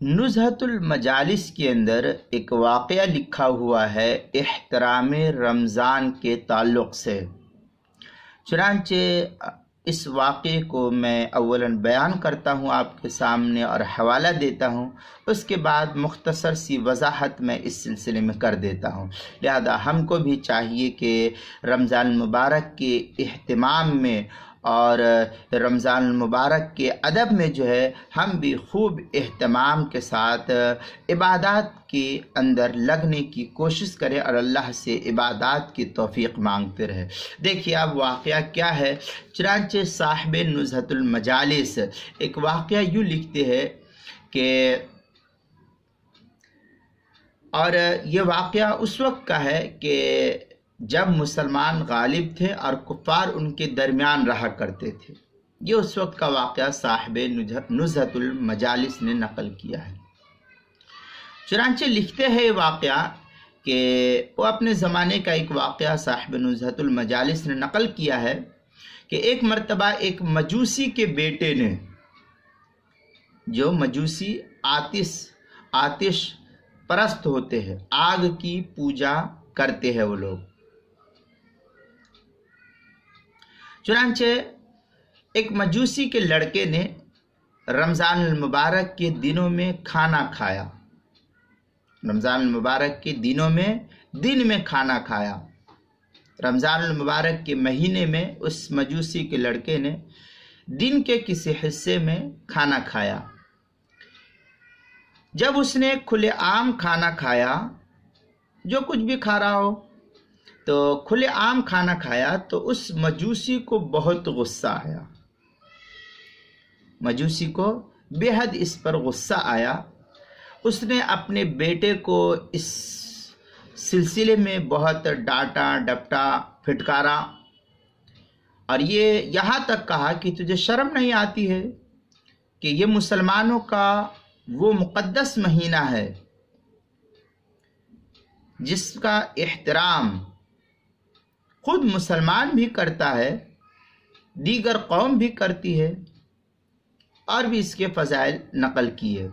نزہۃ المجالس کے اندر ایک واقعہ لکھا ہوا ہے احترام رمضان کے تعلق سے۔ چنانچہ اس واقعے کو میں اولاً بیان کرتا ہوں آپ کے سامنے اور حوالہ دیتا ہوں، اس کے بعد مختصر سی وضاحت میں اس سلسلے میں کر دیتا ہوں۔ لہذا ہم کو بھی چاہیے کہ رمضان المبارک کے اہتمام میں اور رمضان المبارک کے ادب میں جو ہے ہم بھی خوب اہتمام کے ساتھ عبادات کے اندر لگنے کی کوشش کریں اور اللہ سے عبادات کی توفیق مانگتے رہے۔ دیکھیے اب واقعہ کیا ہے۔ چنانچہ صاحب نزہۃ المجالس ایک واقعہ یوں لکھتے ہیں کہ اور یہ واقعہ اس وقت کا ہے کہ جب مسلمان غالب تھے اور کفار ان کے درمیان رہا کرتے تھے۔ یہ اس وقت کا واقعہ صاحب نزہۃ المجالس نے نقل کیا ہے۔ چنانچہ لکھتے ہیں واقعہ کہ وہ اپنے زمانے کا ایک واقعہ صاحب نزہۃ المجالس نے نقل کیا ہے کہ ایک مرتبہ ایک مجوسی کے بیٹے نے، جو مجوسی آتش پرست ہوتے ہیں، آگ کی پوجا کرتے ہیں وہ لوگ، چنانچہ ایک مجوسی کے لڑکے نے رمضان المبارک کے دنوں میں کھانا کھایا۔ رمضان المبارک کے دنوں میں دن میں کھانا کھایا۔ رمضان المبارک کے مہینے میں اس مجوسی کے لڑکے نے دن کے کسی حصے میں کھانا کھایا۔ جب اس نے کھلے عام کھانا کھایا، جو کچھ بھی کھا رہا ہو، تو کھلے عام کھانا کھایا تو اس مجوسی کو بہت غصہ آیا۔ مجوسی کو بے حد اس پر غصہ آیا۔ اس نے اپنے بیٹے کو اس سلسلے میں بہت ڈانٹا ڈپٹا پھٹکارا اور یہ یہاں تک کہا کہ تجھے شرم نہیں آتی ہے کہ یہ مسلمانوں کا وہ مقدس مہینہ ہے جس کا احترام خود مسلمان بھی کرتا ہے، دیگر قوم بھی کرتی ہے، اور بھی اس کے فضائل نقل کیے۔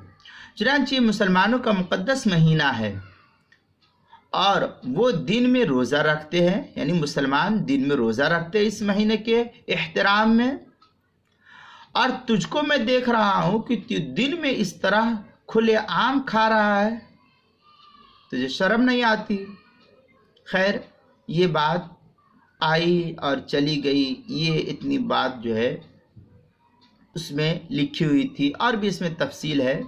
چنانچہ مسلمانوں کا مقدس مہینہ ہے اور وہ دن میں روزہ رکھتے ہیں، یعنی مسلمان دن میں روزہ رکھتے ہیں اس مہینے کے احترام میں، اور تجھ کو میں دیکھ رہا ہوں کہ تو دن میں اس طرح کھلے عام کھا رہا ہے، تجھے شرم نہیں آتی۔ خیر یہ بات آئی اور چلی گئی، یہ اتنی بات جو ہے اس میں لکھی ہوئی تھی، اور بھی اس میں تفصیل ہے۔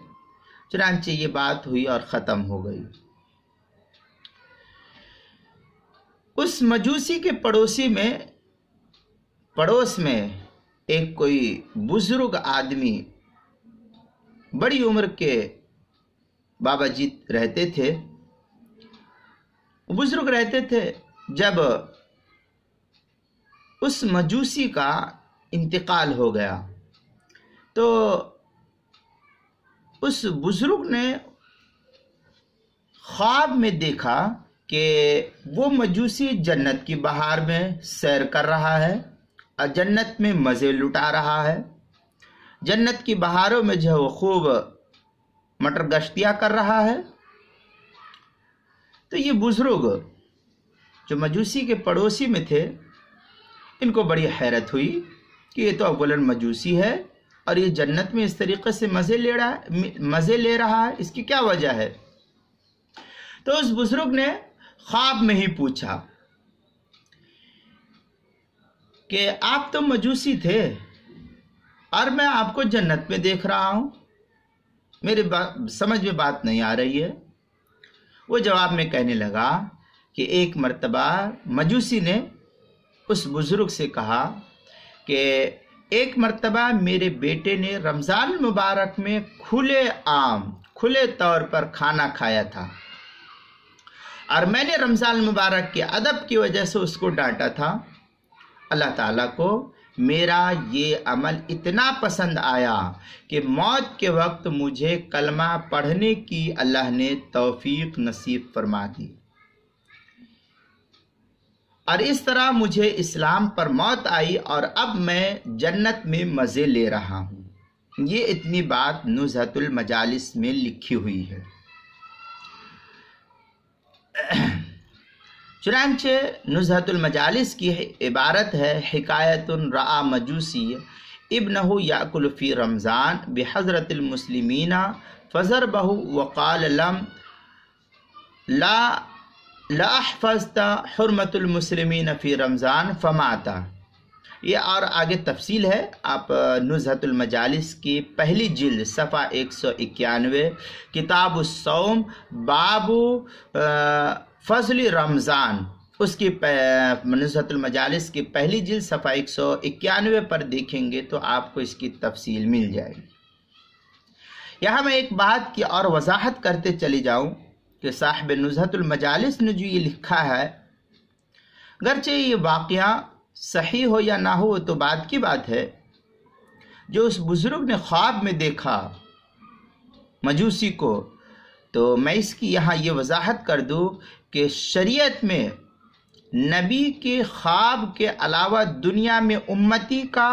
چنانچہ یہ بات ہوئی اور ختم ہو گئی۔ اس مجوسی کے پڑوس میں ایک کوئی بزرگ آدمی، بڑی عمر کے بابا جی رہتے تھے۔ بزرگ رہتے تھے۔ جب اس مجوسی کا انتقال ہو گیا تو اس بزرگ نے خواب میں دیکھا کہ وہ مجوسی جنت کی بہار میں سیر کر رہا ہے اور جنت میں مزے لٹا رہا ہے۔ جنت کی بہاروں میں جو وہ خوب مٹر گشتیاں کر رہا ہے۔ تو یہ بزرگ جو مجوسی کے پڑوسی میں تھے، ان کو بڑی حیرت ہوئی کہ یہ تو اولاً مجوسی ہے اور یہ جنت میں اس طریقے سے مزے لے رہا ہے، اس کی کیا وجہ ہے؟ تو اس بزرگ نے خواب میں ہی پوچھا کہ آپ تو مجوسی تھے اور میں آپ کو جنت میں دیکھ رہا ہوں، میرے سمجھ میں بات نہیں آ رہی ہے۔ وہ جواب میں کہنے لگا کہ ایک مرتبہ مجوسی نے اس بزرگ سے کہا کہ ایک مرتبہ میرے بیٹے نے رمضان المبارک میں کھلے طور پر کھانا کھایا تھا اور میں نے رمضان المبارک کے ادب کی وجہ سے اس کو ڈانٹا تھا۔ اللہ تعالیٰ کو میرا یہ عمل اتنا پسند آیا کہ موت کے وقت مجھے کلمہ پڑھنے کی اللہ نے توفیق نصیب فرما دی، اور اس طرح مجھے اسلام پر موت آئی اور اب میں جنت میں مزے لے رہا ہوں۔ یہ اتنی بات نزہۃ المجالس میں لکھی ہوئی ہے۔ چنانچہ نزہۃ المجالس کی عبارت ہے: حکایت رأى مجوسی ابنہ یأکل فی رمضان بحضرت المسلمین فضربہ وقال لا احفظت حرمت المسلمین فی رمضان فمات۔ یہ اور آگے تفصیل ہے، آپ نزہۃ المجالس کی پہلی جلد صفحہ 191 کتاب الصوم باب فضل رمضان، اس کی نزہۃ المجالس کی پہلی جلد صفحہ 191 پر دیکھیں گے تو آپ کو اس کی تفصیل مل جائے گی۔ یہاں میں ایک بات کی اور وضاحت کرتے چلی جاؤں کہ صاحب نزہۃ المجالس نے جو یہ لکھا ہے، گرچہ یہ واقعہ صحیح ہو یا نہ ہو وہ تو بات کی بات ہے، جو اس بزرگ نے خواب میں دیکھا مجوسی کو، تو میں اس کی یہاں یہ وضاحت کر دوں کہ شریعت میں نبی کے خواب کے علاوہ دنیا میں امتی کا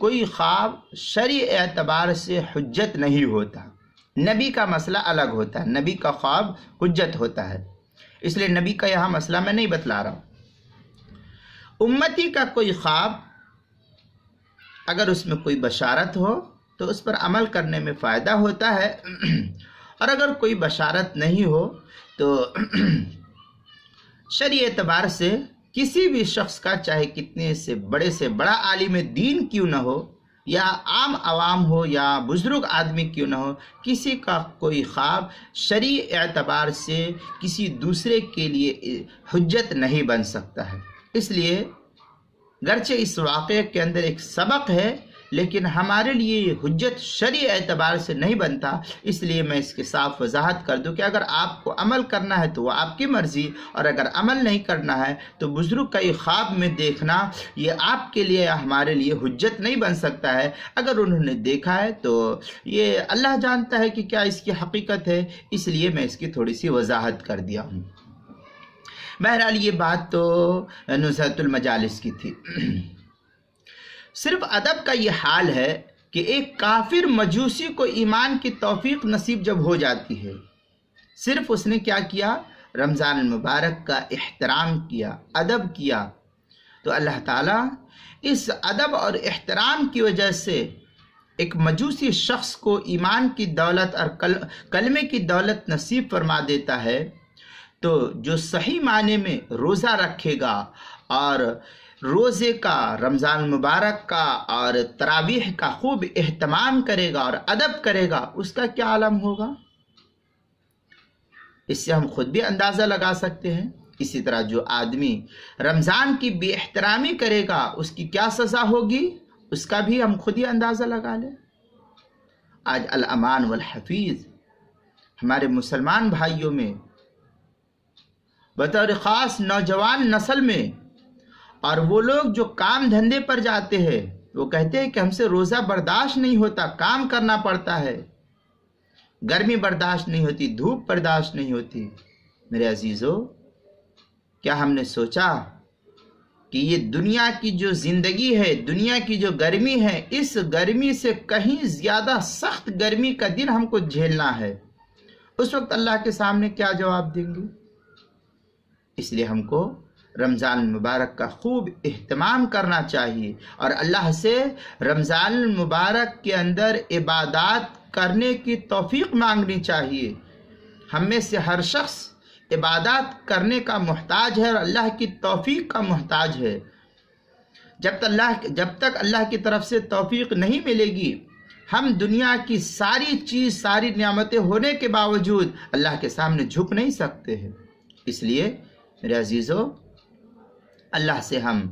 کوئی خواب شرعی اعتبار سے حجت نہیں ہوتا۔ نبی کا مسئلہ الگ ہوتا ہے، نبی کا خواب حجت ہوتا ہے، اس لیے نبی کا یہاں مسئلہ میں نہیں بتلا رہا ہوں۔ امتی کا کوئی خواب اگر اس میں کوئی بشارت ہو تو اس پر عمل کرنے میں فائدہ ہوتا ہے، اور اگر کوئی بشارت نہیں ہو تو شرعی اعتبار سے کسی بھی شخص کا، چاہے کتنے سے بڑا عالم دین کیوں نہ ہو، یا عام عوام ہو یا بزرگ آدمی کیوں نہ ہو، کسی کا کوئی خواب شرعی اعتبار سے کسی دوسرے کے لیے حجت نہیں بن سکتا ہے۔ اس لیے گرچہ اس واقعے کے اندر ایک سبق ہے، لیکن ہمارے لیے یہ حجت شرعی اعتبار سے نہیں بنتا۔ اس لیے میں اس کی صاف وضاحت کر دوں کہ اگر آپ کو عمل کرنا ہے تو وہ آپ کی مرضی، اور اگر عمل نہیں کرنا ہے تو بزرگ کا یہ خواب میں دیکھنا یہ آپ کے لیے یا ہمارے لیے حجت نہیں بن سکتا ہے۔ اگر انہوں نے دیکھا ہے تو یہ اللہ جانتا ہے کہ کیا اس کی حقیقت ہے، اس لیے میں اس کی تھوڑی سی وضاحت کر دیا ہوں۔ بہرحال یہ بات تو نزہۃ المجالس کی تھی۔ صرف ادب کا یہ حال ہے کہ ایک کافر مجوسی کو ایمان کی توفیق نصیب جب ہو جاتی ہے، صرف اس نے کیا کیا؟ رمضان المبارک کا احترام کیا، ادب کیا، تو اللہ تعالیٰ اس ادب اور احترام کی وجہ سے ایک مجوسی شخص کو ایمان کی دولت اور کلمے کی دولت نصیب فرما دیتا ہے۔ تو جو صحیح معنی میں روزہ رکھے گا اور روزے کا، رمضان المبارک کا اور تراویح کا خوب اہتمام کرے گا اور ادب کرے گا، اس کا کیا عالم ہوگا، اس سے ہم خود بھی اندازہ لگا سکتے ہیں۔ اسی طرح جو آدمی رمضان کی بے احترامی کرے گا اس کی کیا سزا ہوگی، اس کا بھی ہم خود ہی اندازہ لگا لیں۔ آج الامان والحفیظ ہمارے مسلمان بھائیوں میں بطور خاص نوجوان نسل میں، اور وہ لوگ جو کام دھندے پر جاتے ہیں، وہ کہتے ہیں کہ ہم سے روزہ برداشت نہیں ہوتا، کام کرنا پڑتا ہے، گرمی برداشت نہیں ہوتی، دھوپ برداشت نہیں ہوتی۔ میرے عزیزو، کیا ہم نے سوچا کہ یہ دنیا کی جو زندگی ہے، دنیا کی جو گرمی ہے، اس گرمی سے کہیں زیادہ سخت گرمی کا دن ہم کو جھیلنا ہے؟ اس وقت اللہ کے سامنے کیا جواب دیں گے؟ اس لیے ہم کو رمضان المبارک کا خوب اہتمام کرنا چاہیے، اور اللہ سے رمضان المبارک کے اندر عبادات کرنے کی توفیق مانگنی چاہیے۔ ہم میں سے ہر شخص عبادات کرنے کا محتاج ہے اور اللہ کی توفیق کا محتاج ہے۔ جب تک اللہ کی طرف سے توفیق نہیں ملے گی، ہم دنیا کی ساری چیز، ساری نعمتیں ہونے کے باوجود اللہ کے سامنے جھک نہیں سکتے ہیں۔ اس لیے میرے عزیزو، اللہ سے ہم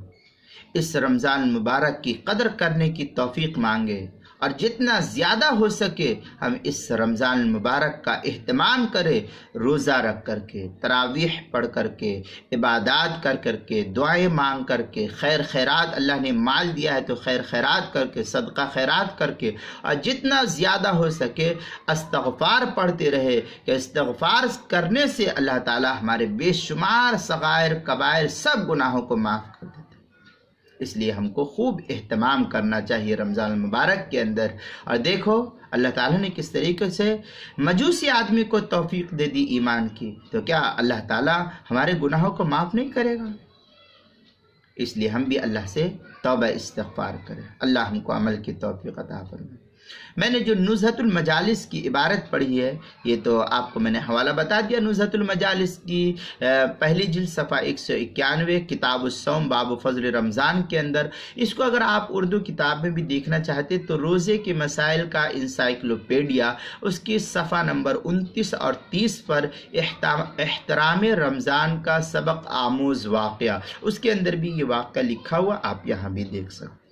اس رمضان المبارک کی قدر کرنے کی توفیق مانگے، اور جتنا زیادہ ہو سکے ہم اس رمضان المبارک کا اہتمام کریں، روزہ رکھ کر کے، تراویح پڑھ کر کے، عبادات کر کے، دعائیں مانگ کر کے، خیر خیرات، اللہ نے مال دیا ہے تو خیر خیرات کر کے، صدقہ خیرات کر کے، اور جتنا زیادہ ہو سکے استغفار پڑھتے رہے، کہ استغفار کرنے سے اللہ تعالی ہمارے بے شمار صغائر کبائر سب گناہوں کو معاف کر دیتے۔ اس لیے ہم کو خوب اہتمام کرنا چاہیے رمضان المبارک کے اندر۔ اور دیکھو اللہ تعالیٰ نے کس طریقے سے مجوسی آدمی کو توفیق دے دی ایمان کی، تو کیا اللہ تعالیٰ ہمارے گناہوں کو معاف نہیں کرے گا؟ اس لیے ہم بھی اللہ سے توبہ استغفار کریں، اللہ ہم کو عمل کی توفیق عطا فرمائے۔ میں نے جو نزہۃ المجالس کی عبارت پڑھی ہے، یہ تو آپ کو میں نے حوالہ بتا دیا نزہۃ المجالس کی پہلی جلد صفحہ 191 کتاب الصوم باب فضل رمضان کے اندر۔ اس کو اگر آپ اردو کتاب میں بھی دیکھنا چاہتے تو روزے کے مسائل کا انسائکلوپیڈیا، اس کی صفحہ نمبر 29 اور 30 پر احترام رمضان کا سبق آموز واقعہ، اس کے اندر بھی یہ واقعہ لکھا ہوا، آپ یہاں بھی دیکھ سکتے ہیں۔